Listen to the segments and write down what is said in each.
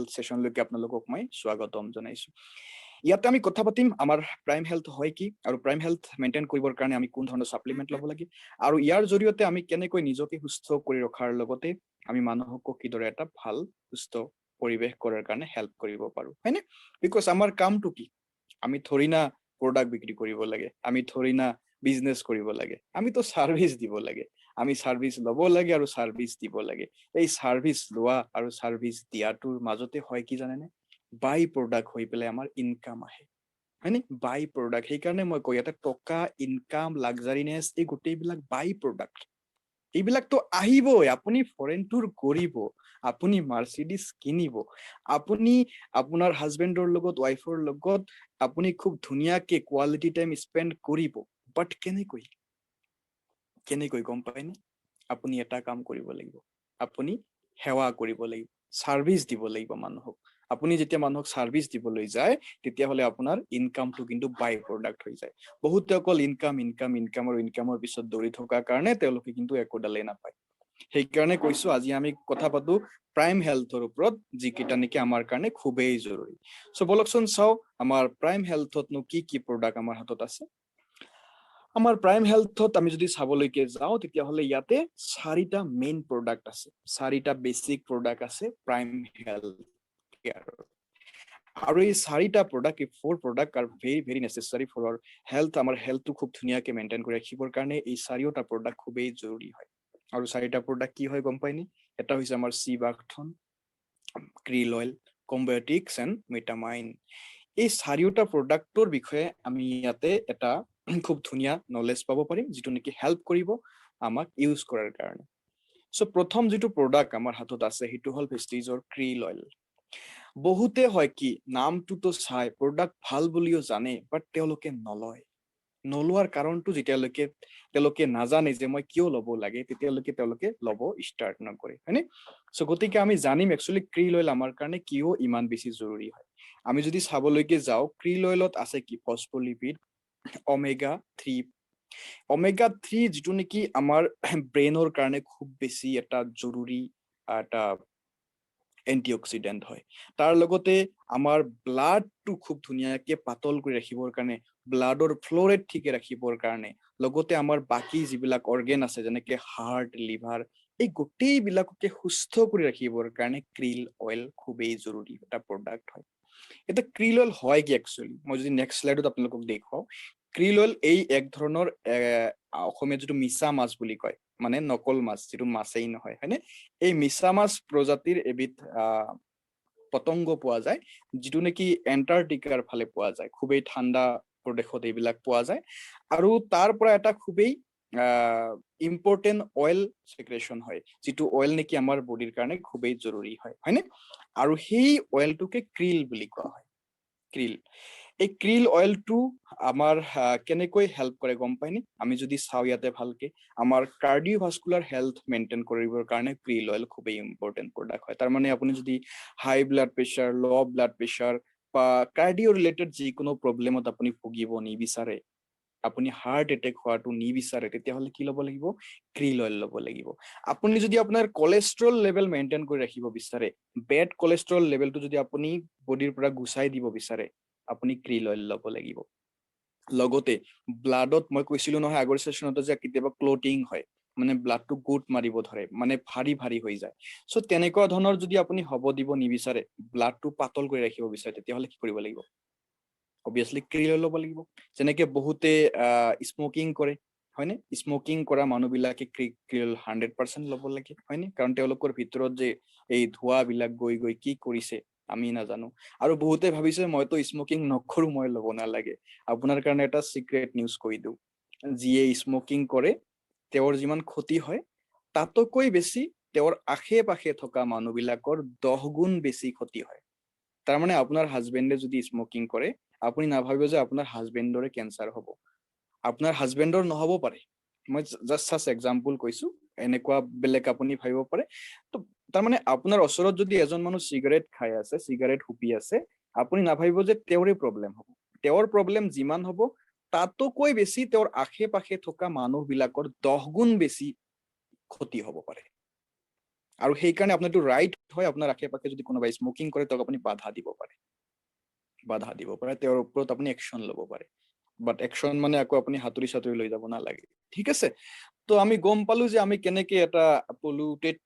Health সেশনলৈকে আপোনালোকক মই স্বাগতম জনাইছো। ইয়াতে আমি কথা পাতিম আমাৰ প্ৰাইম হেল্থ হয় কি আৰু প্ৰাইম হেল্থ মেইনটেইন কৰিবৰ কাৰণে আমি কোন ধৰণৰ সাপ্লিমেন্ট ল'ব লাগে আৰু ইয়াৰ জৰিয়তে আমি কেনেকৈ নিজকে সুস্থ কৰি ৰখাৰ লগতে আমি মানুহক কিদৰে এটা ভাল সুস্থ পৰিবেশ কৰাৰ কাৰণে হেল্প কৰিব পাৰো, হয়নে? বিকজ আমাৰ কামটো কি? আমি থৰি না প্ৰডাক্ট বিক্ৰী কৰিব লাগে, আমি থৰি না বিজনেছ কৰিব লাগে, আমিতো সাৰ্ভিস দিব লাগে। আমি সাৰ্ভিস ল'ব লাগে আৰু সাৰ্ভিস দিব লাগে। এই সাৰ্ভিস লোৱা আৰু সাৰ্ভিস দিয়াটোৰ মাজতে হয় কি জানেনে? বাই প্ৰডাক্ট হৈ পেলাই আমাৰ ইনকাম আহে, হয়নে? বাই প্ৰডাক্ট। সেইকাৰণে মই কওঁ ইয়াতে টকা, ইনকাম, লাক্সাৰিনেছ এই গোটেইবিলাক বাই প্ৰডাক্ট। এইবিলাকতো আহিবই। আপুনি ফৰেন টুৰ কৰিব, আপুনি মাৰ্চিডিজ কিনিব, আপুনি আপোনাৰ হাজবেণ্ডৰ লগত, ৱাইফৰ লগত আপুনি খুব ধুনীয়াকে কোৱালিটি টাইম স্পেণ্ড কৰিব। বাট কেনেকৈ গম পায়নে? আপুনি এটা কাম কৰিব লাগিব, আপুনি সেৱা কৰিব লাগিব, সাৰ্ভিস দিব লাগিব মানুহক। আপুনি যেতিয়া মানুহক সাৰ্ভিস দিবলৈ যায় তেতিয়াহলে আপোনাৰ ইনকামটো কিন্তু বাই প্ৰডাক্ট হৈ যায়। বহুতে অকল ইনকামৰ পিছত দৌৰি থকাৰ কাৰণে তেওঁলোকে কিন্তু একোডালেই নাপায়। সেইকাৰণে কৈছো আজি আমি কথা পাতো প্ৰাইম হেল্থৰ ওপৰত, যিকেইটা নেকি আমাৰ কাৰণে খুবেই জৰুৰী। সো বলকচোন চাও আমাৰ প্ৰাইম হেল্থতনো কি কি প্ৰডাক্ট আমাৰ হাতত আছে। আমাৰ প্ৰাইম হেল্থত আমি যদি চাবলৈকে যাওঁ তেতিয়াহলে ইয়াতে 4টা মেইন প্ৰডাক্ট আছে, 4টা বেসিক প্ৰডাক্ট আছে প্ৰাইম হেল্থ কেয়াৰৰ। আৰু এই 4টা প্ৰডাক্ট, এই 4 product are very very necessary for our health. আমাৰ হেল্থটো খুব ধুনীয়াকে মেইনটেইন কৰি ৰাখিবৰ কাৰণে এই 4টা প্ৰডাক্ট খুবেই জৰুৰী হয়। আৰু 4টা প্ৰডাক্ট কি হয় গম পায়নি? এটা হৈছে আমাৰ সিবাকথন, ক্ৰিল অইল, কম্বায়োটিক্স এণ্ড মেটামাইন। এই 4টা প্ৰডাক্টৰ বিষয়ে আমি ইয়াতে এটা খুব ধুনীয়া নলেজ পাব পাৰিম, যিটো নেকি হেল্প কৰিব আমাক ইউজ কৰাৰ কাৰণে। সো প্ৰথম যিটো প্ৰডাক্ট আমাৰ হাতত আছে সেইটো হ'ল ভেষ্টিজৰ ক্ৰিল অইল। বহুতে হয় কি নামটোতো চাই প্ৰডাক্ট ভাল বুলিও জানে, বাট তেওঁলোকে নলয়। নলোৱাৰ কাৰণটো যেতিয়ালৈকে তেওঁলোকে নাজানে যে মই কিয় ল'ব লাগে, তেতিয়ালৈকে তেওঁলোকে ল'ব ষ্টাৰ্ট নকৰে, হয়নে? সো গতিকে আমি জানিম একচুৱেলি ক্ৰিল অইল আমাৰ কাৰণে কিয় ইমান বেছি জৰুৰী হয়। আমি যদি চাবলৈকে যাওঁ ক্ৰিল অইলত আছে কি? ফসফলিপিড, ওমেগা 3। ওমেগা 3 যিটো নেকি আমাৰ ব্ৰেইনৰ কাৰণে খুব বেছি এটা জৰুৰী এটা এন্টিঅক্সিডেন্ট হয়। তাৰ লগতে আমাৰ ব্লাডটো খুব ধুনীয়াকে পাতল কৰি ৰাখিবৰ কাৰণে, ব্লাডৰ ফ্ল'ৰেট ঠিকে ৰাখিবৰ কাৰণে, লগতে আমাৰ বাকি যিবিলাক অৰ্গেন আছে যেনেকে হাৰ্ট, লিভাৰ, এই গোটেইবিলাককে সুস্থ কৰি ৰাখিবৰ কাৰণে ক্ৰিল অইল খুবেই জৰুৰী এটা প্ৰডাক্ট হয়। এটা ক্ৰিল অইল হয় কি একচুৱেলি? মই যদি নেক্সট স্লাইডত আপোনালোকক দেখুৱাও, ক্ৰিল অইল এই এক ধৰণৰ অসমীয়া যিটো মিছা মাছ বুলি কয়, মানে নকল মাছ, যিটো মাছেই নহয়, হয়নে? এই মিছা মাছ প্ৰজাতিৰ এবিধ পতংগ পোৱা যায়, যিটো নেকি এণ্টাৰ্কটিকাৰ ফালে পোৱা যায়। খুবেই ঠাণ্ডা প্ৰদেশত এইবিলাক পোৱা যায়। আৰু তাৰ পৰা এটা খুবেই ইম্পৰ্টেণ্ট অইল ছেক্ৰেশ্যন হয়, যিটো অইল নেকি আমাৰ বডিৰ কাৰণে খুবেই জৰুৰী হয়, হয়নে? আৰু সেই অইলটোকে ক্ৰিল বুলি কোৱা হয়। ক্ৰিল, এই ক্ৰিল অইলটো আমাৰ কেনেকৈ হেল্প কৰে গম পায়নে? আমি যদি চাওঁ ইয়াতে ভালকে, আমাৰ কাৰ্ডিঅ'ভাস্কুলাৰ হেল্থ মেইনটেইন কৰিবৰ কাৰণে ক্ৰিল অইল খুবেই ইম্পৰ্টেণ্ট প্ৰডাক্ট হয়। তাৰমানে আপুনি যদি হাই ব্লাড প্ৰেছাৰ, ল' ব্লাড প্ৰেছাৰ বা কাৰ্ডিঅ' ৰিলেটেড যিকোনো প্ৰব্লেমত আপুনি ভুগিব নিবিচাৰে, আপুনি হাৰ্ট এটেক হোৱাটো নিবিচাৰে, তেতিয়াহ'লে কি ল'ব লাগিব? ক্ৰিল অইল ল'ব লাগিব। আপুনি যদি আপোনাৰ কলেষ্ট্ৰল লেভেল মেইনটেইন কৰি ৰাখিব বিচাৰে, বেড কলেষ্ট্ৰল লেভেলটো যদি আপুনি বডিৰ পৰা গুচাই দিব বিচাৰে, আপুনি ক্ৰিল অইল ল'ব লাগিব। লগতে ব্লাডত মই কৈছিলো নহয় আগৰ সেশনতে যে কেতিয়াবা ক্লটিং হয়, মানে ব্লাডটো গোট মাৰিব ধৰে, মানে ভাৰী ভাৰী হৈ যায়। সো তেনেকুৱা ধৰণৰ যদি আপুনি হ'ব দিব নিবিচাৰে, ব্লাডটো পাতল কৰি ৰাখিব বিচাৰে, তেতিয়াহ'লে কি কৰিব লাগিব? অবভিয়াছলি ক্ৰিল অইল ল'ব লাগিব। যেনেকে বহুতে স্মকিং কৰে, হয়নে? স্মকিং কৰা মানুহবিলাকে ক্ৰিল 100% ল'ব লাগে, হয়নে? কাৰণ তেওঁলোকৰ ভিতৰত যে এই ধোঁৱাবিলাক গৈ গৈ কি কৰিছে আমি নাজানো। আৰু বহুতে ভাবিছে মইতো স্মকিং নকৰো, মই ল'ব নালাগে। আপোনাৰ কাৰণে এটা চিক্ৰেট নিউজ কৈ দিওঁ, যিয়ে স্মকিং কৰে তেওঁৰ যিমান ক্ষতি হয় তাতকৈ বেছি তেওঁৰ আশে পাশে থকা মানুহবিলাকৰ 10 গুণ বেছি ক্ষতি হয়। তাৰমানে আপোনাৰ হাজবেণ্ডে যদি স্মকিং কৰে, আপুনি নাভাবিব যে আপোনাৰ হাজবেণ্ডৰে কেঞ্চাৰ হ'ব, আপোনাৰ হাজবেণ্ডৰ নহ'ব পাৰে। মই জাষ্ট এক্সাম্পল কৈছো, এনেকুৱা বেলেগ আপুনি ভাবিব পাৰে। তো তাৰমানে আপোনাৰ ওচৰত যদি এজন মানুহ চিগাৰেট খাই আছে, চিগাৰেট হুপি আছে, আপুনি নাভাবিব যে তেওঁৰে প্ৰব্লেম হ'ব। তেওঁৰ প্ৰব্লেম যিমান হ'ব তাতকৈ বেছি তেওঁৰ আশে পাশে থকা মানুহবিলাকৰ 10 গুণ বেছি ক্ষতি হ'ব পাৰে। আৰু সেইকাৰণে আপোনাৰ এইটো ৰাইট হয় আপোনাৰ আশে পাশে যদি কোনোবাই স্মকিং কৰে তেওঁক আপুনি বাধা দিব পাৰে তেওঁৰ ওপৰত আপুনি একশ্যন ল'ব পাৰে বাট একশ্যন মানে আকৌ আপুনি হাতুৰি চাতুৰি লৈ যাব নালাগে ঠিক আছে তো আমি গম পালো যে আমি কেনেকে এটা পলিউটেড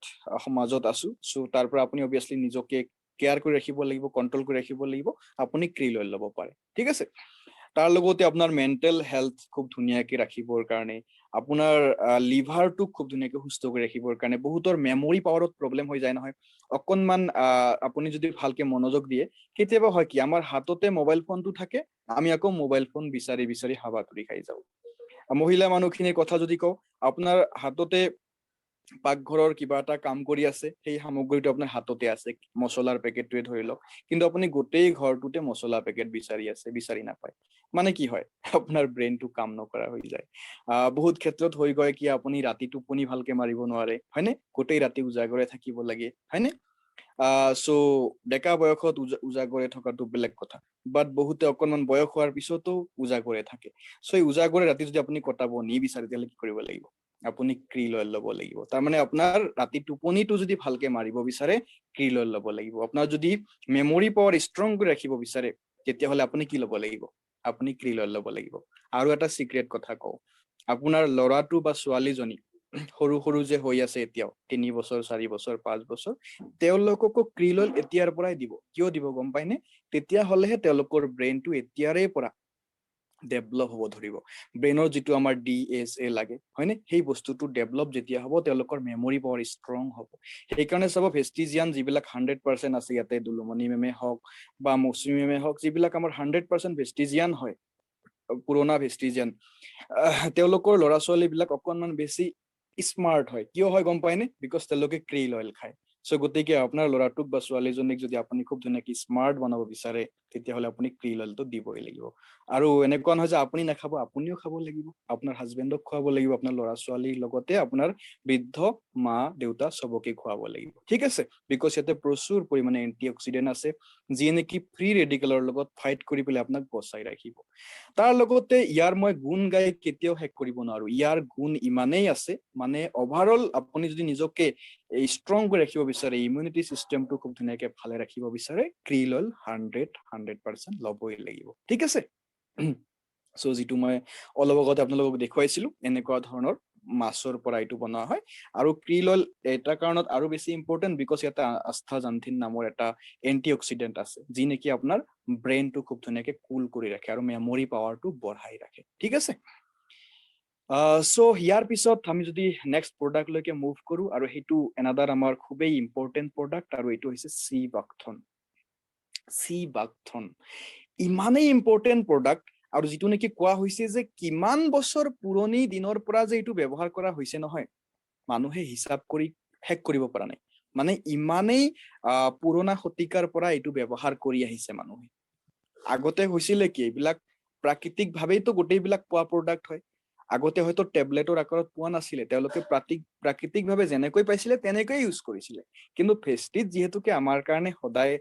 সমাজত আছো সো তাৰ পৰা আপুনি অবিয়াসলি নিজকে কেয়াৰ কৰি ৰাখিব লাগিব কন্ট্ৰোল কৰি ৰাখিব লাগিব আপুনি ক্ৰিল অইল ল'ব পাৰে ঠিক আছে তাৰ লগতে আপোনাৰ মেন্টেল হেলথ খুব ধুনীয়াকে ৰাখিবৰ কাৰণে আপোনাৰ লিভাৰটো খুব ধুনীয়াকে সুস্থ কৰি ৰাখিবৰ কাৰণে বহুতৰ মেমৰি পাৱাৰত প্ৰব্লেম হৈ যায় নহয় অকনমান আপুনি যদি ভালকে মনোযোগ দিয়ে কেতিয়াবা হয় কি আমাৰ হাততে মোবাইল ফোনটো থাকে আমি আকৌ মোবাইল ফোন বিচাৰি বিচাৰি হাৱা তুৰি খাই যাওঁ মহিলা মানুহখিনিৰ কথা যদি কওঁ আপোনাৰ হাততে পাকঘৰৰ কিবা এটা কাম কৰি আছে সেই সামগ্ৰীটো আপোনাৰ হাততে আছে মছলাৰ পেকেটটোৱে ধৰি লওক কিন্তু আপুনি গোটেই ঘৰটোতে মছলা পেকেট বিচাৰি নাপায় মানে কি হয় আপোনাৰ ব্ৰেইনটো কাম নকৰা হৈ যায় বহুত ক্ষেত্ৰত হৈ গয় কি আপুনি ৰাতি টোপনি ভালকে মাৰিব নোৱাৰে হয়নে গোটেই ৰাতি উজাগৰে থাকিব লাগে হয়নে সো ডেকা বয়সত উজাগৰে থকাটো বেলেগ কথা বাট বহুতে অকনমান বয়স হোৱাৰ পিছতো উজাগৰে থাকে সো এই উজাগৰে ৰাতি যদি আপুনি কটাব নিবিচাৰে তেতিয়াহ'লে কি কৰিব লাগিব আপুনি ক্ৰিল অইল ল'ব লাগিব তাৰমানে আপোনাৰ ৰাতি টোপনিটো যদি ভালকে মাৰিব বিচাৰে ক্ৰিল অইল ল'ব লাগিব আপোনাৰ যদি মেমৰি পাৱাৰ ষ্ট্ৰং কৰি ৰাখিব বিচাৰে তেতিয়াহ'লে আপুনি কি ল'ব লাগিব আপুনি ক্ৰিল অইল ল'ব লাগিব আৰু এটা সিক্ৰেট কথা কওঁ আপোনাৰ ল'ৰাটো বা ছোৱালীজনী সৰু সৰু যে হৈ আছে এতিয়াও 3 বছৰ 4 বছৰ 5 বছৰ তেওঁলোককো ক্ৰিল অইল এতিয়াৰ পৰাই দিব কিয় দিব গম পায়নে তেতিয়াহ'লেহে তেওঁলোকৰ ব্ৰেইনটো এতিয়াৰে পৰা ডেভেলপ হ'ব ধৰিব ব্ৰেইনৰ যিটো আমাৰ DSA লাগে হয়নে সেই বস্তুটো ডেভেলপ যেতিয়া হ'ব তেওঁলোকৰ মেমৰি পাৱাৰ ষ্ট্ৰং হ'ব সেইকাৰণে চাব ভেষ্টিজিয়ান যিবিলাক 100% আছে ইয়াতে দুলুমণি মেমে হওক বা মৌচুমী মেমে হওক যিবিলাক আমাৰ 100% ভেষ্টিজিয়ান হয় পুৰণা ভেষ্টিজিয়ান তেওঁলোকৰ ল'ৰা ছোৱালী বিলাক অকনমান বেছি স্মাৰ্ট হয় কিয় হয় গম পায়নে বিকজ তেওঁলোকে ক্ৰিল অইল খায় সো গতিকে আপোনাৰ ল'ৰাটোক বা ছোৱালীজনীক যদি আপুনি খুব ধুনীয়াকে স্মাৰ্ট বনাব বিচাৰে তেতিয়াহ'লে আপুনি ক্ৰিল অইলটো দিবই লাগিব আৰু এনেকুৱা নহয় যে আপুনি নাখাব আপুনিও খাব লাগিব আপোনাৰ হাজবেণ্ডক খুৱাব লাগিব আপোনাৰ ল'ৰা ছোৱালীৰ লগতে আপোনাৰ বৃদ্ধ মা দেউতা সবকে খুৱাব লাগিব ঠিক আছে বিকজ ইয়াতে প্ৰচুৰ পৰিমাণে এন্টিঅক্সিডেন্ট আছে যিয়ে নেকি ফ্ৰী ৰেডিকেলৰ লগত ফাইট কৰি পেলাই আপোনাক বচাই ৰাখিব তাৰ লগতে ইয়াৰ মই গুণ গাই কেতিয়াও শেষ কৰিব নোৱাৰো ইয়াৰ গুণ ইমানেই আছে মানে অভাৰঅল আপুনি যদি নিজকে ষ্ট্ৰং কৰি ৰাখিব বিচাৰে ইমিউনিটি চিষ্টেমটো খুব ধুনীয়াকে ভালে ৰাখিব বিচাৰে ক্ৰিল অইল 100% ল'বই লাগিব ঠিক আছে সো যিটো মই অলপ আগতে আপোনালোকক দেখুৱাইছিলো এনেকুৱা ধৰণৰ মাছৰ পৰা এইটো বনোৱা হয় আৰু ক্ৰিল অইল এটা কাৰণত আৰু বেছি ইম্পৰ্টেণ্ট বিকজ ইয়াতে আস্থাজান্থিন নামৰ এটা এন্টিঅক্সিডেন্ট আছে যি নেকি আপোনাৰ ব্ৰেইনটো খুব ধুনীয়াকে কুল কৰি ৰাখে আৰু মেমৰি পাৱাৰটো বঢ়াই ৰাখে ঠিক আছে সো ইয়াৰ পিছত আমি যদি নেক্সট প্ৰডাক্টলৈকে মুভ কৰো আৰু সেইটো এনাদাৰ আমাৰ খুবেই ইম্পৰ্টেণ্ট প্ৰডাক্ট আৰু এইটো হৈছে চি বাকথন ইমানেই ইম্পৰ্টেণ্ট প্ৰডাক্ট আৰু যিটো নেকি কোৱা হৈছে যে কিমান বছৰ পুৰণি দিনৰ পৰা যে এইটো ব্যৱহাৰ কৰা হৈছে নহয় মানুহে হিচাপ কৰি শেষ কৰিব পৰা নাই মানে ইমানেই পুৰণা শতিকাৰ পৰা এইটো ব্যৱহাৰ কৰি আহিছে মানুহে আগতে হৈছিলে কি এইবিলাক প্ৰাকৃতিক ভাৱেইতো গোটেইবিলাক পোৱা প্ৰডাক্ট হয় আগতে হয়তো টেবলেটৰ আকাৰত পোৱা নাছিলে তেওঁলোকে প্ৰাকৃতিক ভাৱে যেনেকৈ পাইছিলে তেনেকৈ ইউজ কৰিছিলে কিন্তু ভেষ্টিজ যিহেতুকে আমাৰ কাৰণে সদায়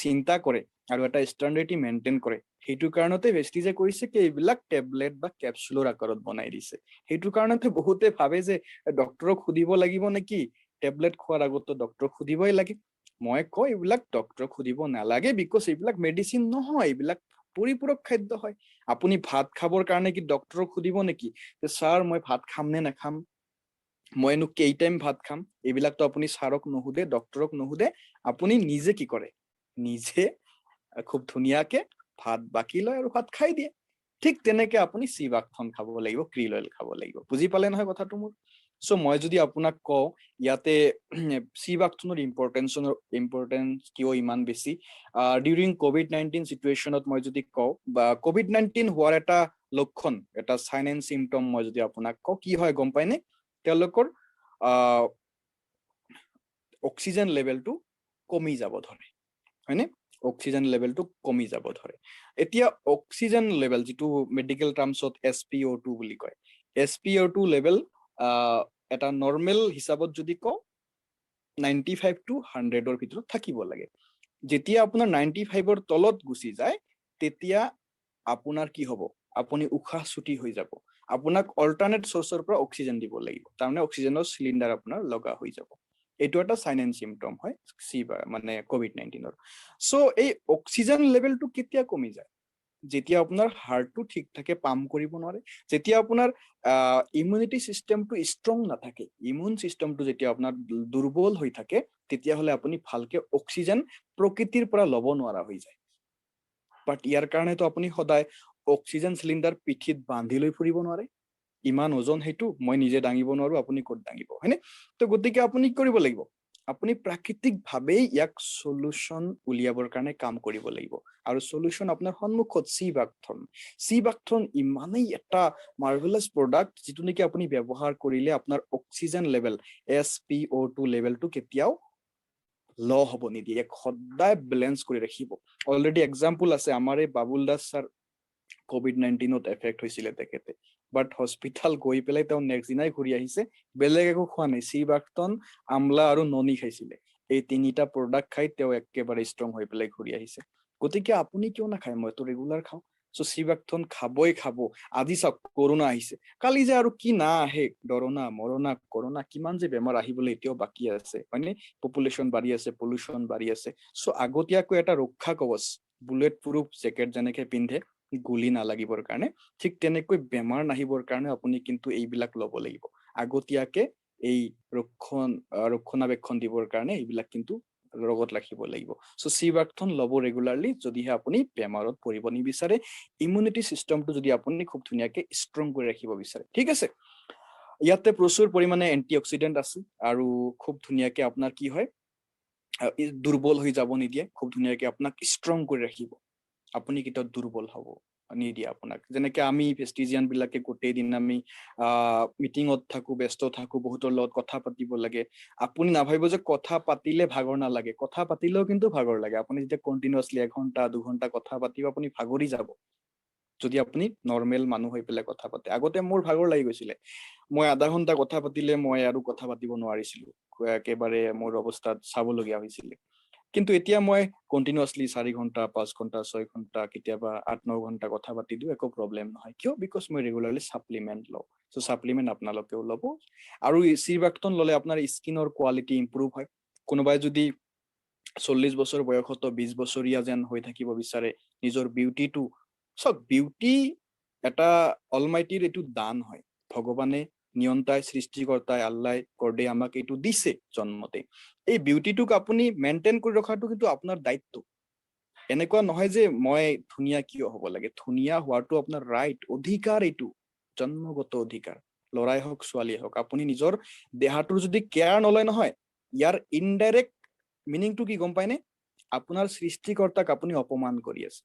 চিন্তা কৰে আৰু এটা ষ্টেণ্ডাৰ্ডি মেইনটেইন কৰে সেইটো কাৰণতে ভেষ্টিজে কৰিছে কি এইবিলাক টেবলেট বা কেপচুলৰ আকাৰত বনাই দিছে সেইটো কাৰণতে বহুতে ভাবে যে ডক্টৰক সুধিব লাগিব নেকি টেবলেট খোৱাৰ আগতো ডক্টৰক সুধিবই লাগে মই কওঁ এইবিলাক ডক্টৰক সুধিব নালাগে বিকজ এইবিলাক মেডিচিন নহয় এইবিলাক পৰিপূৰক খাদ্য হয় আপুনি ভাত খাবৰ কাৰণে কি ডক্টৰক সুধিব নেকি যে ছাৰ মই ভাত খাম নে নাখাম মইনো কেই টাইম ভাত খাম এইবিলাকতো আপুনি ছাৰক নুসুধে ডক্টৰক নুসুধে আপুনি নিজে কি কৰে নিজে খুব ধুনীয়াকে ভাত বাকি লয় আৰু ভাত খাই দিয়ে ঠিক তেনেকে আপুনি চিবাকথন খাব লাগিব ক্ৰিল অইল খাব লাগিব বুজি পালে নহয় কথাটো মোৰ সো মই যদি আপোনাক কওঁ ইয়াতে চিবাকথনৰ ইম্পৰ্টেন্স কিয় ইমান বেছি ডিউৰিং COVID-19 সিচুৱেশ্যনত মই যদি কওঁ বা COVID-19 হোৱাৰ এটা লক্ষণ এটা সাইন এণ্ড চিমটম মই যদি আপোনাক কওঁ কি হয় গম পায়নে তেওঁলোকৰ অক্সিজেন লেভেলটো কমি যাব ধৰে হয়নে অক্সিজেন লেভেলটো কমি যাব ধৰে এতিয়া অক্সিজেন লেভেল যিটো মেডিকেল টাৰ্মছত SpO2 বুলি কয় SpO2 লেভেল এটা নৰ্মেল হিচাপত যদি কওঁ 95 to 100ৰ ভিতৰত থাকিব লাগে যেতিয়া আপোনাৰ 95ৰ তলত গুচি যায় তেতিয়া আপোনাৰ কি হ'ব আপুনি উশাহ চুটি হৈ যাব আপোনাক অল্টাৰনেট সোৰ্সৰ পৰা অক্সিজেন দিব লাগিব তাৰমানে অক্সিজেনৰ সিলিন্ডাৰ আপোনাৰ লগা হৈ যাব এইটো এটা সাইন এণ্ড সিম্পটম হয় মানে কোভিড-19ৰ। সো এই অক্সিজেন লেভেলটো কেতিয়া কমি যায়? যেতিয়া আপোনাৰ হাৰ্টটো ঠিক থাকে পাম্প কৰিব নোৱাৰে, যেতিয়া আপোনাৰ ইমিউনিটি চিষ্টেমটো ষ্ট্ৰং নাথাকে, ইমিউন চিষ্টেমটো যেতিয়া আপোনাৰ দুৰ্বল হৈ থাকে, তেতিয়াহ'লে আপুনি ভালকে অক্সিজেন প্ৰকৃতিৰ পৰা ল'ব নোৱাৰা হৈ যায়। বাট ইয়াৰ কাৰণেতো আপুনি সদায় অক্সিজেন চিলিণ্ডাৰ পিঠিত বান্ধি লৈ ফুৰিব নোৱাৰে। ইমান ওজন সেইটো মই নিজে দাঙিব নোৱাৰো, আপুনি ক'ত দাঙিব, হয়নে? তো গতিকে আপুনি কি কৰিব লাগিব? আপুনি প্ৰাকৃতিকভাৱে ইয়াক সলিউশন উলিয়াবৰ কাৰণে কাম কৰিব লাগিব। আৰু সলিউশন আপোনাৰ সন্মুখত চিবাকথন। চিবাকথন ইমানেই এটা মাৰ্ভেলাছ প্ৰডাক্ট যিটো নেকি আপুনি ব্যৱহাৰ কৰিলে আপোনাৰ অক্সিজেন লেভেল SpO2 লেভেলটো কেতিয়াও ল হ'ব নিদিয়ে, এক সদায় বেলেঞ্চ কৰি ৰাখিব। অলৰেডি এক্সাম্পল আছে, আমাৰ এই বাবুল দাস ছাৰ কোভিড-19ত এফেক্ট হৈছিলে তেখেতে, বাট হস্পিটাল গৈ পেলাই তেওঁ নেক্সট দিনাই ঘূৰি আহিছে, বেলেগ একো খোৱা নাই, চিবাকথন, আমলা আৰু ননি খাইছিলে। এই তিনিটা প্ৰডাক্ট খাই তেওঁ একেবাৰে ষ্ট্ৰং হৈ পেলাই ঘূৰি আহিছে। গতিকে আপুনি কিয় নাখায়? মইতো ৰেগুলাৰ খাওঁ। সো চিবাকথন খাবই খাব। আজি চাওক কৰোণা আহিছে, কালি যে আৰু কি না আহে, ডৰনা মৰণা কৰোণা, কিমান যে বেমাৰ আহিবলৈ এতিয়াও বাকী আছে, হয়নে? পপুলেশ্যন বাঢ়ি আছে, পলিউশ্যন বাঢ়ি আছে। সো আগতীয়াকৈ এটা ৰক্ষা কৱচ, বুলেট প্ৰুফ জেকেট যেনেকে পিন্ধে গুলি নালাগিবৰ কাৰণে, ঠিক তেনেকৈ বেমাৰ নাহিবৰ কাৰণে আপুনি কিন্তু এইবিলাক ল'ব লাগিব। আগতীয়াকে এই ৰক্ষণাবেক্ষণ দিবৰ কাৰণে এইবিলাক কিন্তু লগত ৰাখিব লাগিব। সো চিবাকথন ল'ব ৰেগুলাৰলি, যদিহে আপুনি বেমাৰত পৰিব নিবিচাৰে, ইমিউনিটি চিষ্টেমটো যদি আপুনি খুব ধুনীয়াকে ষ্ট্ৰং কৰি ৰাখিব বিচাৰে, ঠিক আছে? ইয়াতে প্ৰচুৰ পৰিমাণে এণ্টিঅক্সিডেণ্ট আছে আৰু খুব ধুনীয়াকে আপোনাৰ কি হয়, দুৰ্বল হৈ যাব নিদিয়ে, খুব ধুনীয়াকে আপোনাক ষ্ট্ৰং কৰি ৰাখিব। আপুনি কেতিয়াও দুৰ্বল হ'ব নিদিয়ে আপোনাক। যেনেকে আমি ভেষ্টিজিয়ান বিলাকে গোটেই দিন আমি মিটিঙত থাকো, ব্যস্ত থাকো, বহুতৰ লগত কথা পাতিব লাগে। আপুনি নাভাবিব যে কথা পাতিলে ভাগৰ নালাগে, কথা পাতিলেও কিন্তু ভাগৰ লাগে। আপুনি যেতিয়া কণ্টিনিউৱাছলি 1 ঘণ্টা 2 ঘণ্টা কথা পাতিব, আপুনি ভাগৰি যাব যদি আপুনি নৰ্মেল মানুহ হৈ পেলাই কথা পাতে। আগতে মোৰ ভাগৰ লাগি গৈছিলে, মই আধা ঘণ্টা কথা পাতিলে মই আৰু কথা পাতিব নোৱাৰিছিলো, একেবাৰে মোৰ অৱস্থাত চাবলগীয়া হৈছিলে। কিন্তু এতিয়া মই কণ্টিনিউৱাছলি 4 ঘণ্টা 5 ঘণ্টা 6 ঘণ্টা কেতিয়াবা 8-9 ঘণ্টা কথা পাতি দিওঁ, একো প্ৰব্লেম নহয়। কিয়? বিকজ মই ৰেগুলাৰলি ছাপ্লিমেণ্ট লওঁ। চ' ছাপ্লিমেণ্ট আপোনালোকেও ল'ব। আৰু চিবাকথন ল'লে আপোনাৰ স্কিনৰ কোৱালিটি ইম্প্ৰুভ হয়। কোনোবাই যদি 40 বছৰ বয়সতো 20 বছৰীয়া যেন হৈ থাকিব বিচাৰে, নিজৰ বিউটিটো, চব বিউটি এটা অলমাইটিৰ এইটো দান হয়। ভগৱানে, নিয়ন্তাই, সৃষ্টিকৰ্তাই, আল্লাই গডে আমাক এইটো দিছে জন্মতে। এই বিউটিটোক আপুনি মেইনটেইন কৰি ৰখাটো কিন্তু আপোনাৰ দায়িত্ব। এনেকুৱা নহয় যে মই ধুনীয়া কিয় হ'ব লাগে, ধুনীয়া হোৱাটো আপোনাৰ ৰাইট, অধিকাৰ, এইটো জন্মগত অধিকাৰ। ল'ৰাই হওক ছোৱালীয়ে হওক, আপুনি নিজৰ দেহাটোৰ যদি কেয়াৰ নলয় নহয়, ইয়াৰ ইনডাইৰেক্ট মিনিংটো কি গম পায়নে? আপোনাৰ সৃষ্টিকৰ্তাক আপুনি অপমান কৰি আছে।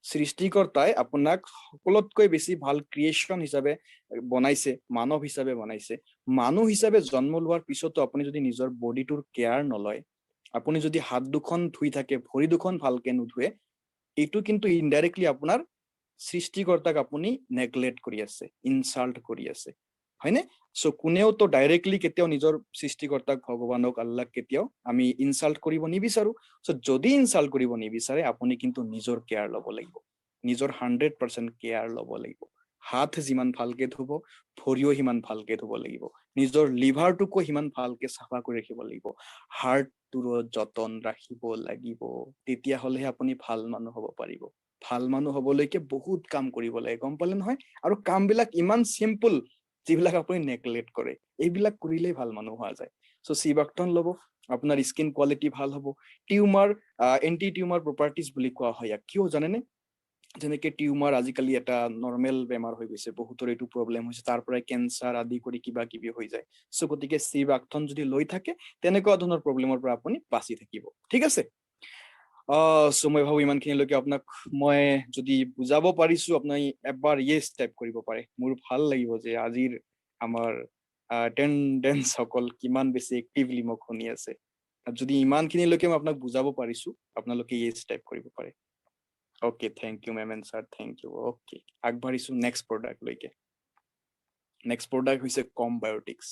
সৃষ্টিকৰ্তাই আপোনাক সকলোতকৈ বেছি ভাল ক্ৰিয়েশ্যন হিচাপে বনাইছে, মানৱ হিচাপে বনাইছে। মানুহ হিচাপে জন্ম লোৱাৰ পিছতো আপুনি যদি নিজৰ বডিটোৰ কেয়াৰ নলয়, আপুনি যদি হাত দুখন ধুই থাকে, ভৰি দুখন ভালকে নুধুৱে, এইটো কিন্তু ইনডাইৰেক্টলি আপোনাৰ সৃষ্টিকৰ্তাক আপুনি নেগলেক্ট কৰি আছে, ইনচাল্ট কৰি আছে, হয়নে? চ' কোনেওতো ডাইৰেক্টলি কেতিয়াও নিজৰ সৃষ্টিকৰ্তাক, ভগৱানক, আল্লাহক কেতিয়াও আমি ইনচাল্ট কৰিব নিবিচাৰো। চ' যদি ইনচাল্ট কৰিব নিবিচাৰে, আপুনি কিন্তু নিজৰ কেয়াৰ ল'ব লাগিব, নিজৰ 100% কেয়াৰ ল'ব লাগিব। হাত যিমান ভালকে ধুব, ভৰিও সিমান ভালকে ধুব লাগিব, নিজৰ লিভাৰটোকো সিমান ভালকে চাফা কৰি ৰাখিব লাগিব, হাৰ্টটোৰো যতন ৰাখিব লাগিব। তেতিয়াহ'লেহে আপুনি ভাল মানুহ হ'ব পাৰিব। ভাল মানুহ হ'বলৈকে বহুত কাম কৰিব লাগে, গম পালে নহয়? আৰু কামবিলাক ইমান চিম্পল, যিবিলাক আপুনি নেগলেক্ট কৰে। এইবিলাক কৰিলেই ভাল মানুহ হোৱা যায়। চ' চিবাকথন ল'ব, আপোনাৰ স্কিন কোৱালিটি ভাল হ'ব। টিউমাৰ, এণ্টি টিউমাৰ প্ৰপাৰ্টিজ বুলি কোৱা হয় ইয়াক। কিয় জানেনে? যেনেকে টিউমাৰ আজিকালি এটা নৰ্মেল বেমাৰ হৈ গৈছে, বহুতৰ এইটো প্ৰব্লেম হৈছে, তাৰ পৰাই কেঞ্চাৰ আদি কৰি কিবা কিবি হৈ যায়। চ' গতিকে চিবাকথন যদি লৈ থাকে, তেনেকুৱা ধৰণৰ প্ৰব্লেমৰ পৰা আপুনি বাচি থাকিব, ঠিক আছে? চ' মই ভাবো ইমানখিনিলৈকে আপোনাক মই যদি বুজাব পাৰিছো, আপুনি এবাৰ য়েছ টাইপ কৰিব পাৰে। মোৰ ভাল লাগিব যে আজিৰ আমাৰ এটেণ্ডেন্স সকল কিমান বেছি এক্টিভলি মোক শুনি আছে। যদি ইমানখিনিলৈকে মই আপোনাক বুজাব পাৰিছো, আপোনালোকে য়েছ টাইপ কৰিব পাৰে। Okay, thank you ma'am and sir, thank you. Okay, আগবাঢ়িছো নেক্সট প্ৰডাক্ট লৈকে। নেক্সট প্ৰডাক্ট হৈছে কমবায়টিক্স।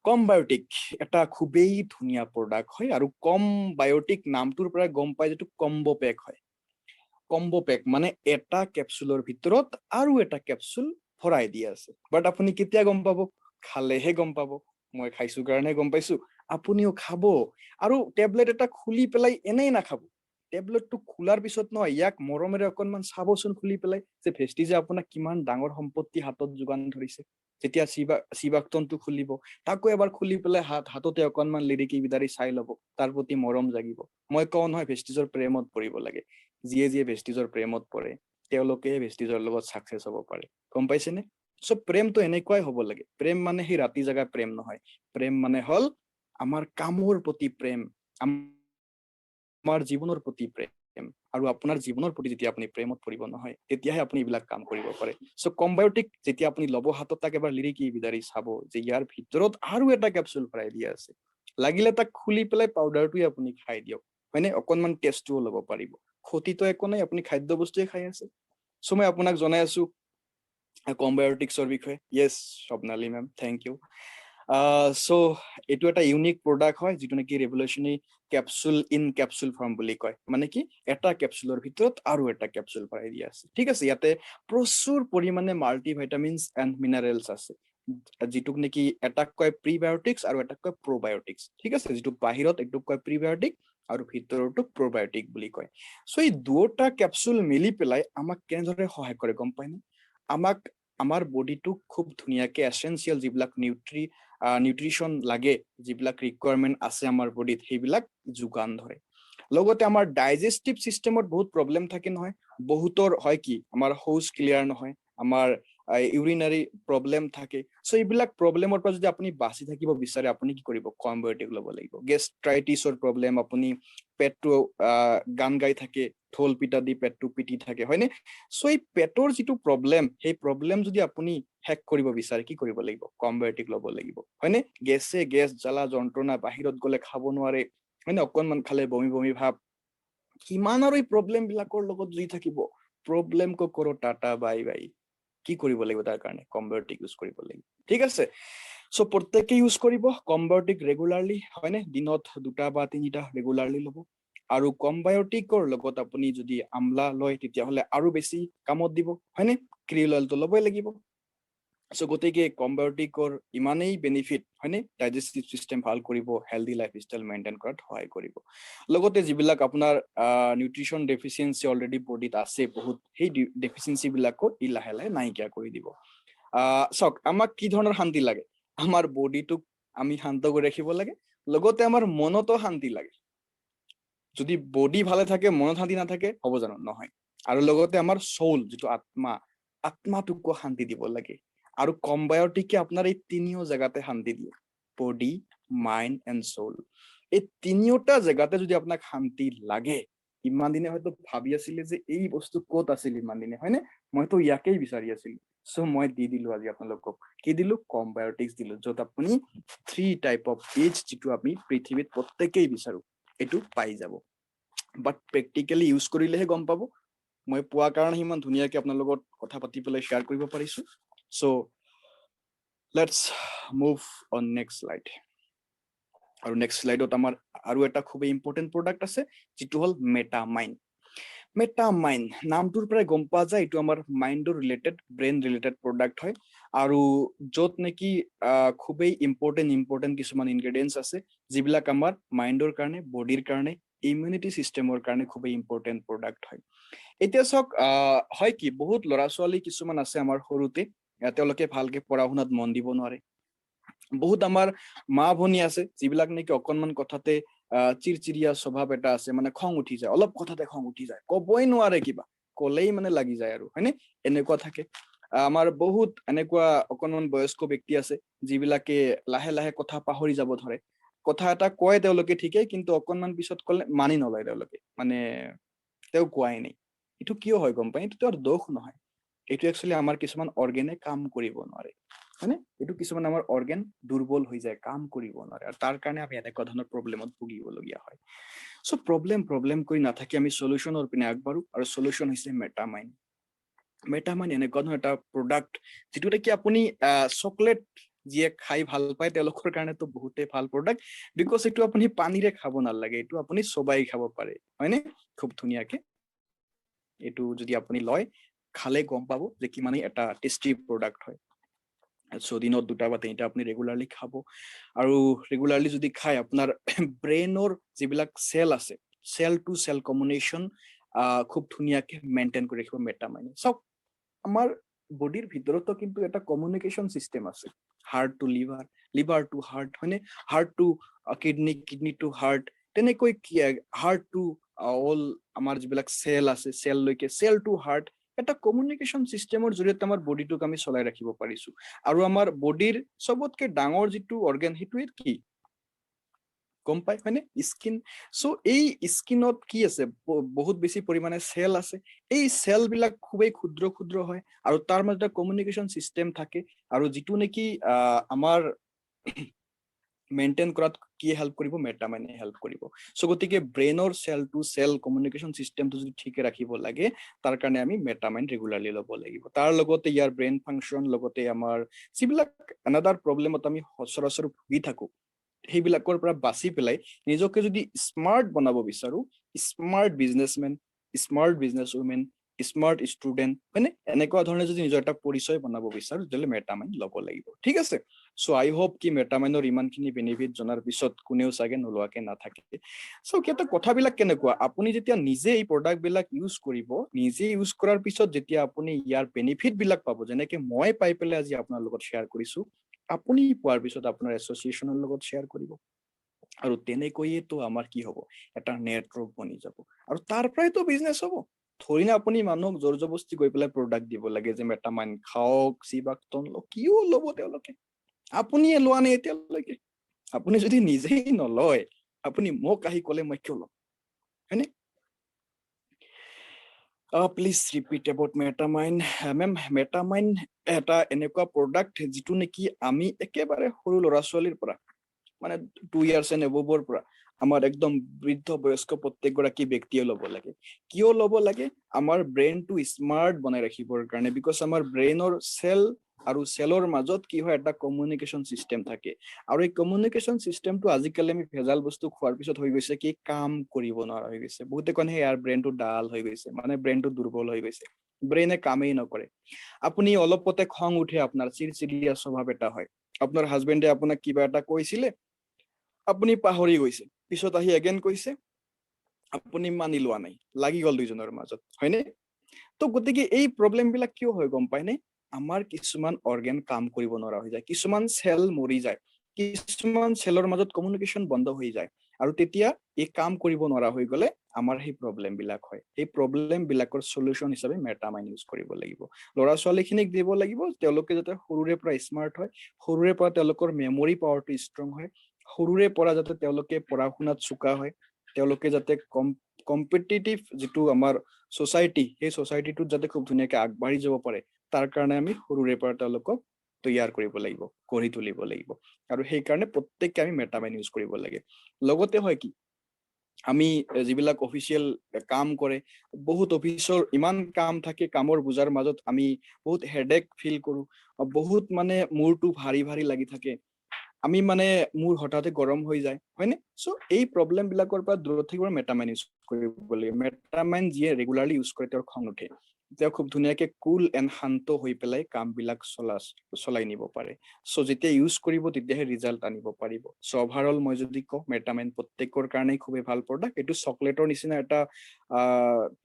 কমবায়টিক এটা খুবেই ধুনীয়া প্ৰডাক্ট হয়, আৰু কমবায়টিক নামটোৰ পৰা গম পাই যিটো কম্বো পেক হয়। কম্বো পেক মানে এটা কেপচুলৰ ভিতৰত আৰু এটা কেপচুল ভৰাই দিয়া আছে। বাট আপুনি কেতিয়া গম পাব? খালেহে গম পাব। মই খাইছো কাৰণে গম পাইছো, আপুনিও খাব আৰু টেবলেট এটা খুলি পেলাই এনেই নাখাব টেবলেটটো খোলাৰ পিছত নহয় ইয়াক মৰমেৰে অকনমান চাবচোন খুলি পেলাই যে ভেষ্টিজে আপোনাক কিমান ডাঙৰ সম্পত্তি হাতত যোগান ধৰিছে যেতিয়া চিবাকটনটো খুলিব তাকো এবাৰ খুলি পেলাই হাততে অকনমান লিৰিকি বিদাৰি চাই ল'ব তাৰ প্ৰতি মৰম জাগিব মই কওঁ নহয় ভেষ্টিজৰ প্ৰেমত পৰিব লাগে যিয়ে যিয়ে ভেষ্টিজৰ প্ৰেমত পৰে তেওঁলোকে ভেষ্টিজৰ লগত সাকসেস হ'ব পাৰে গম পাইছেনে সো প্ৰেমটো এনেকুৱাই হ'ব লাগে প্ৰেম মানে সেই ৰাতি জাগা প্ৰেম নহয় প্ৰেম মানে হল আমাৰ কামৰ প্ৰতি প্ৰেম আমাৰ জীৱনৰ প্ৰতি প্ৰেম আৰু আপোনাৰ জীৱনৰ প্ৰতি যেতিয়া আপুনি প্ৰেমত পৰিব নহয় তেতিয়াহে আপুনি এইবিলাক কাম কৰিব পাৰে সো কম্বায়োটিক যেতিয়া আপুনি লব হাতত তাক এবাৰ লিৰিকি বিদাৰি চাব যে ইয়াৰ ভিতৰত আৰু এটা কেপচুল ভৰাই দিয়া আছে লাগিলে তাক খুলি পেলাই পাউডাৰটোই আপুনি খাই দিয়ক মানে অকনমান টেষ্টটো ল'ব পাৰিব ক্ষতিটো একো নাই আপুনি খাদ্য বস্তুৱে খাই আছে সো মই আপোনাক জনাই আছো কম্বায়োটিক্সৰ বিষয়ে yes Swapnali ma'am thank you so এইটো এটা ইউনিক প্ৰডাক্ট হয় যেটো নেকি revolutionary capsule in capsule form বুলি কয় মানে কি এটা ক্যাপসুলৰ ভিতৰত আৰু এটা ক্যাপসুল ভৰাই দিয়া আছে ঠিক আছে ইয়াতে প্ৰচুৰ পৰিমাণে মাল্টিভিটামিনছ এণ্ড মিনাৰেলছ আছে যেটোক নেকি এটাক কয় প্ৰিবায়োটিক্স আৰু এটাক কয় প্ৰবায়োটিক্স ঠিক আছে যেটো বাহিৰত একটো কয় প্ৰিবায়োটিক আৰু ভিতৰটো প্ৰবায়োটিক বুলি কয় সো এই দুটা ক্যাপসুল মিলি পেলাই আমাক কেনেদৰে সহায় কৰে গম পায়নে আমাক আমাৰ বডিটো খুব ধুনিয়াকে এসেনশিয়াল যিবিলাক নিউট্ৰিশন লাগে যিবিলাক ৰিকোয়াৰমেন্ট আছে আমাৰ বডিত সেইবিলাক যোগান ধৰে লগতে আমাৰ ডাইজেষ্টিভ সিস্টেমত বহুত প্ৰবলেম থাকে নহয় বহুতৰ হয় কি আমাৰ হোজ ক্লিয়াৰ নহয় আমাৰ ইউৰিনাৰী প্ৰবলেম থাকে সো এইবিলাক প্ৰবলেমৰ পৰা যদি আপুনি বাচি থাকিব বিচাৰে আপুনি কি কৰিব কম্বায়োটিক ল'ব লাগিব গেষ্ট্ৰাইটিছৰ প্ৰবলেম আপুনি পেটটো গান গাই থাকে ঢোল পিটা দি পেটটো পিটি থাকে হয়নে সো এই পেটৰ যেটো প্ৰবলেম সেই প্ৰবলেম যদি আপুনি হেক কৰিব বিচাৰে কি কৰিব লাগিব কম্বায়োটিক ল'ব লাগিব হয়নে গেছ জ্বালা যন্ত্ৰণা বাহিৰত গলে খাব নোৱাৰে হয়নে অকনমান খালে বমি বমি ভাব কিমান আৰু এই প্ৰবলেম বিলাকৰ লগত জুই থাকিব প্ৰবলেম কো কৰো টাটা বাই বাই কি কৰিব লাগিব তাৰ কাৰণে কম্বায়োটিক ইউজ কৰিব লাগিব ঠিক আছে সো প্ৰত্যেককে ইউজ কৰিব কম্বায়োটিক ৰেগুলাৰলি হয়নে দিনত দুটা বা তিনিটা ৰেগুলাৰলি ল'ব আৰু কম্বায়োটিকৰ লগত আপুনি যদি আমলা লয় তেতিয়া হলে আৰু বেছি কামত দিব হয়নে ক্ৰিল অইলটো ল'বই লাগিব সো গতিকে কম্বায়োটিকৰ ইমানেই বেনিফিট হয়নে ডাইজেষ্টিভ সিস্টেম ভাল কৰিব হেলদি লাইফষ্টাইল মেইনটেইন কৰাত সহায় কৰিব লগতে যিবিলাক আপোনাৰ নিউট্ৰিশন ডেফিচিয়েন্সি অলৰেডি বডিত আছে বহুত সেই ডেফিচিয়েন্সি বিলাকো ই লাহে লাহে নাইকিয়া কৰি দিব সক আমাক কি ধৰণৰ শান্তি লাগে আমাৰ বডিটোক আমি শান্ত কৰি ৰাখিব লাগে লগতে আমাৰ মনতো শান্তি লাগে যদি বডি ভালে থাকে মনত শান্তি নাথাকে হ'ব জানো নহয় আৰু লগতে আমাৰ সোল যেটো আত্মাটোকো শান্তি দিব লাগে আৰু কম্বায়োটিকে আপোনাৰ এই তিনিও জায়গাতে শান্তি দিয়ে বডি মাইন্ড এন্ড সোল এই তিনিওটা জায়গাতে যদি আপোনাক শান্তি লাগে ইমান দিনে হয়তো ভাবি আছিল যে এই বস্তু ক'ত আছিল ইমান দিনে হয়নে মইতো ইয়াকেই বিচাৰি আছিল সো মই দি দিলো আজি আপোনালোকক কি দিলো কম্বায়োটিক্স দিলো যত আপুনি 3 টাইপ অফ এজ যেটো আমি পৃথিৱীত প্ৰত্যেককেই বিচাৰো এটো পাই যাব বাট প্ৰ্যাকটিক্যালি ইউজ কৰিলেহে গম পাব মই পোৱা কাৰণে ইমান ধুনিয়াকে আপোনাৰ লগত কথা পাতি পেলাই শেয়াৰ কৰিব পাৰিছো so let's move on next slide আৰু নেক্সট স্লাইডত আমাৰ আৰু এটা খুব ইম্পৰ্টেন্ট প্ৰডাক্ট আছে যেটো হল মেটামাইন নামটোৰ পৰা গম পোৱা যায় এটো আমাৰ মাইন্ডৰ ৰিলেটেড ব্ৰেইন ৰিলেটেড প্ৰডাক্ট হয় আৰু যত নেকি খুবই ইম্পৰ্টেন্ট কিছুমান ইনগ্ৰেডিয়েন্টস আছে যিবিলাক আমাৰ মাইন্ডৰ কাৰণে বডিৰ কাৰণে ইমিউনিটি সিস্টেমৰ কাৰণে খুবই ইম্পৰ্টেন্ট প্ৰডাক্ট হয় এতিয়া সক হয় কি বহুত লৰা ছোৱালী কিছুমান আছে আমাৰ সৰুতে তেওঁলোকে ভালকে পঢ়া শুনাত মন দিব নোৱাৰে বহুত আমাৰ মা ভনী আছে যিবিলাক নেকি অকনমান কথাতে চিৰচিৰিয়া স্বভাৱ এটা আছে মানে খং উঠি যায় অলপ কথাতে খং উঠি যায় কবই নোৱাৰে কিবা কলেই মানে লাগি যায় আৰু হয়নে এনেকুৱা থাকে আমাৰ বহুত এনেকুৱা অকনমান বয়স্ক ব্যক্তি আছে যিবিলাকে লাহে লাহে কথা পাহৰি যাব ধৰে কথা এটা কয় তেওঁলোকে ঠিকেই কিন্তু অকনমান পিছত কলে মানি নলয় তেওঁলোকে মানে তেও কোৱাই নাই এটো কিয় হয় গম পাই এটো তোৰ দোষ নহয় এটো একচুয়ালি আমাৰ কিছুমান অৰ্গেনে কাম কৰিব নোৱাৰে হয়নে এটো কিছুমান আমাৰ অৰ্গেন দুৰ্বল হৈ যায় কাম কৰিব নোৱাৰে আৰু তাৰ কাৰণে আমি এনেকুৱা ধৰণৰ প্ৰবলেমত ভুগিবলগীয়া হয় সো প্ৰবলেম কৰি নাথাকি আমি সলিউশনৰ পিনে আগবাঢ়ো আৰু সলিউশন হৈছে মেটামাইন এনেকুৱা ধৰণৰ এটা প্ৰডাক্ট যেটো কি আপুনি চকলেট যিয়ে খাই ভাল পায় তেওঁলোকৰ কাৰণেতো বহুতেই ভাল প্ৰডাক্ট বিকজ এটো আপুনি পানীৰে খাব নালাগে এটো আপুনি সবাই খাব পাৰে হয়নে খুব ধুনিয়াকে এটো যদি আপুনি লয় খালে গম পাব যে কিমানে এটা টেস্টি প্ৰডাক্ট হয় সো দিনত 2টা বা 3টা আপুনি ৰেগুলাৰলি খাব আৰু ৰেগুলাৰলি যদি খায় আপোনাৰ ব্ৰেইনৰ যিবিলাক চেল আছে চেল টু চেল কমিউনিকেশ্যন খুব ধুনীয়াকে মেইনটেইন কৰি ৰাখিব মেটামাইনে চাওক আমাৰ বডিৰ ভিতৰতো কিন্তু এটা কমিউনিকেশ্যন চিষ্টেম আছে heart to liver liver to heart হয়নে heart to kidney kidney to heart তেনেকৈ হাৰ্ট টু অল আমাৰ যিবিলাক চেল আছে চেল লৈকে চেল টু হাৰ্ট এটা কমিউনিকেশ্যন চিষ্টেমৰ জৰিয়তে আমাৰ বডিটোক আমি চলাই ৰাখিব পাৰিছো আৰু আমাৰ বডিৰ সবতকে ডাঙৰ যিটো অৰ্গেন সেইটোৱে কি গম পাই হয়নে স্কিন সো এই স্কিনত কি আছে বহুত বেছি পৰিমাণে চেল আছে এই চেল বিলাক খুবেই ক্ষুদ্ৰ ক্ষুদ্ৰ হয় আৰু তাৰ মাজতে কমিউনিকেশ্যন চিষ্টেম থাকে আৰু যিটো নেকি আমাৰ মেইনটেইন কৰাত কি হেল্প কৰিব মেটামাইনে হেল্প কৰিব সো গতিকে ব্ৰেইনৰ চেল টু চেল কমিউনিকেশ্যন চিষ্টেমটো যদি ঠিকে ৰাখিব লাগে তাৰ কাৰণে আমি মেটামাইন ৰেগুলাৰলি ল'ব লাগিব তাৰ লগতে ইয়াৰ ব্ৰেইন ফাংচন লগতে আমাৰ যিবিলাক আনাদাৰ প্ৰব্লেমত আমি সচৰাচৰ ভুগি থাকো সেইবিলাকৰ পৰা বাচি পেলাই নিজকে যদি স্মাৰ্ট বনাব বিচাৰো smart businessmen smart business women smart student হয়নে এনেকুৱা ধৰণে যদি নিজৰ এটা পৰিচয় বনাব বিচাৰো তেতিয়াহ'লে মেটামাইন ল'ব লাগিব ঠিক আছে সো আই হোপ কি মেটামাইনৰ ইমানখিনি বেনিফিট জনাৰ পিছত কোনেও চাগে নোলোৱাকে নাথাকে সো এটা কথাবিলাক কেনেকুৱা আপুনি যেতিয়া নিজে এই প্ৰডাক্টবিলাক ইউজ কৰিব নিজে ইউজ কৰাৰ পিছত যেতিয়া আপুনি ইয়াৰ বেনিফিট বিলাক পাব যেনেকে মই পাই পেলাই আজি আপোনাৰ লগত শ্বেয়াৰ কৰিছো আপুনি পোৱাৰ পিছত আপোনাৰ এছ'চিয়েশ্যনৰ লগত শ্বেয়াৰ কৰিব আৰু তেনেকৈয়েতো আমাৰ কি হ'ব এটা নেটৱৰ্ক বনি যাব আৰু তাৰ পৰাইতো বিজনেছ হ'ব ধৰি না আপুনি মানুহক জোৰ জবস্তি গৈ পেলাই প্ৰডাক্ট দিব লাগে যে মেটামাইন খাওক চিবাকটন কিয় ল'ব তেওঁলোকে আপুনিয়ে লোৱা নাই এতিয়ালৈকে আপুনি যদি নিজেই নলয় আপুনি মোক আহি ক'লে মই কিয় ল'ম হয়নে প্লিজ ৰিপিট এবাউট মেটামাইন মেম মেটামাইন এটা এনেকুৱা প্ৰডাক্ট যিটো নেকি আমি একেবাৰে সৰু ল'ৰা ছোৱালীৰ পৰা মানে 2 ইয়াৰ্ছ এণ্ড এবভৰ পৰা আমাৰ একদম বৃদ্ধ বয়স্ক প্ৰত্যেকগৰাকী ব্যক্তিয়ে ল'ব লাগে কিয় ল'ব লাগে আমাৰ ব্ৰেইনটো স্মাৰ্ট বনাই ৰাখিবৰ কাৰণে বিকজ আমাৰ ব্ৰেইনৰ চেল আৰু চেলৰ মাজত কি হয় এটা কমিউনিকেশ্যন চিষ্টেম থাকে আৰু এই কমিউনিকেশ্যন চিষ্টেমটো আজিকালি আমি ভেজাল বস্তু খোৱাৰ পিছত হৈ গৈছে কি কাম কৰিব নোৱাৰা হৈ গৈছে বহুতে কয় ইয়াৰ ব্ৰেইনটো ডাল হৈ গৈছে মানে ব্ৰেইনটো দুৰ্বল হৈ গৈছে ব্ৰেইনে কামেই নকৰে আপুনি অলপতে খং উঠে আপোনাৰ চিৰচিৰিয়া স্বভাৱ এটা হয় আপোনাৰ হাজবেণ্ডে আপোনাক কিবা এটা কৈছিলে আপুনি পাহৰি গৈছে পিছত আহি এগেইন কৈছে আপুনি মানি লোৱা নাই লাগি গ'ল দুইজনৰ মাজত হয়নে তো গতিকে এই প্ৰব্লেম বিলাক কিয় হয় গম পায়নে আমাৰ কিছুমান অৰ্গেন কাম কৰিব নোৱাৰা হৈ যায় কিছুমান চেল মৰি যায় কিছুমান চেলৰ মাজত কমিউনিকেশ্যন বন্ধ হৈ যায় আৰু তেতিয়া এই কাম কৰিব নোৱাৰা হৈ গ'লে আমাৰ সেই প্ৰব্লেম বিলাক হয় এই প্ৰব্লেম বিলাকৰ সলিউশন হিচাপে মেটামাইন ইউজ কৰিব লাগিব ল'ৰা ছোৱালীখিনিক দিব লাগিব তেওঁলোকে যাতে সৰুৰে পৰা স্মাৰ্ট হয় সৰুৰে পৰা তেওঁলোকৰ মেমৰি পাৱাৰটো ষ্ট্ৰং হয় সৰুৰে পৰা যাতে তেওঁলোকে পঢ়া শুনাত চোকা হয় তেওঁলোকে যাতে কম্পিটিটিভ যিটো আমাৰ সোসাইটি সেই সোসাইটিটোত যাতে খুব ধুনীয়াকে আগবাঢ়ি যাব পাৰে তাৰ কাৰণে আমি সৰুৰে পৰা তেওঁলোকক তৈয়াৰ কৰিব লাগিব গঢ়ি তুলিব লাগিব আৰু সেই কাৰণে প্ৰত্যেককে আমি মেটামাইন ইউজ কৰিব লাগে লগতে হয় কি আমি যিবিলাক অফিচিয়েল কাম কৰে বহুত অফিচৰ ইমান কাম থাকে কামৰ বুজাৰ মাজত আমি বহুত হেডেক ফিল কৰো বহুত মানে মূৰটো ভাৰী ভাৰী লাগি থাকে আমি মানে মূৰ হঠাতে গৰম হৈ যায় হয়নে সো এই প্ৰব্লেম বিলাকৰ পৰা দূৰত থাকিব মেটামাইন ইউজ কৰিব লাগে মেটামাইন যিয়ে ৰেগুলাৰলি ইউজ কৰে তেওঁৰ খং নুঠে তেওঁ খুব ধুনীয়াকে কুল এণ্ড শান্ত হৈ পেলাই কামবিলাক চলাই নিব পাৰে সো যেতিয়া ইউজ কৰিব তেতিয়াহে ৰিজাল্ট আনিব পাৰিব সো অভাৰঅল মই যদি কওঁ মেটামাইন প্ৰত্যেকৰ কাৰণেই খুবেই ভাল প্ৰডাক্ট এইটো চকলেটৰ নিচিনা এটা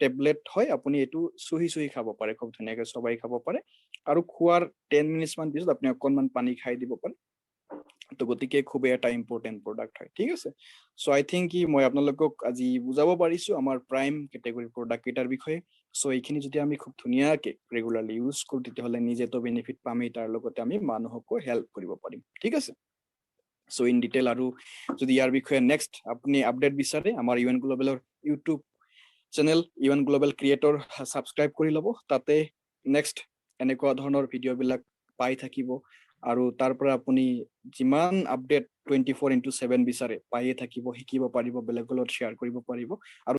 টেবলেট হয় আপুনি এইটো চুহি চুহি খাব পাৰে খুব ধুনীয়াকে চবাই খাব পাৰে আৰু খোৱাৰ 10 মিনিটছ মান পিছত আপুনি অকণমান পানী খাই দিব পাৰে তো গতিকে খুবেই এটা ইম্পৰ্টেণ্ট প্ৰডাক্ট হয় ঠিক আছে সো আই থিংক কি মই আপোনালোকক আজি বুজাব পাৰিছো আমাৰ প্ৰাইম কেটেগৰী প্ৰডাক্ট কেইটাৰ বিষয়ে সো এইখিনি যদি আমি খুব ধুনীয়াকে ৰেগুলাৰলি ইউজ কৰো তেতিয়াহ'লে নিজেতো বেনিফিট পামেই তাৰ লগতে আমি মানুহকো হেল্প কৰিব পাৰিম ঠিক আছে সো ইন ডিটেইল আৰু যদি ইয়াৰ বিষয়ে নেক্সট আপুনি আপডেট বিচাৰে আমাৰ ইউএন গ্লোবেলৰ YouTube channel UN Global creator subscribe কৰি ল'ব তাতে নেক্সট এনেকুৱা ধৰণৰ ভিডিঅ'বিলাক পাই থাকিব আৰু তাৰ পৰা আপুনি যিমান আপডেট 24/7 বিচাৰে পাইয়ে থাকিব শিকিব পাৰিব বেলেগৰ লগত শ্বেয়াৰ কৰিব পাৰিব আৰু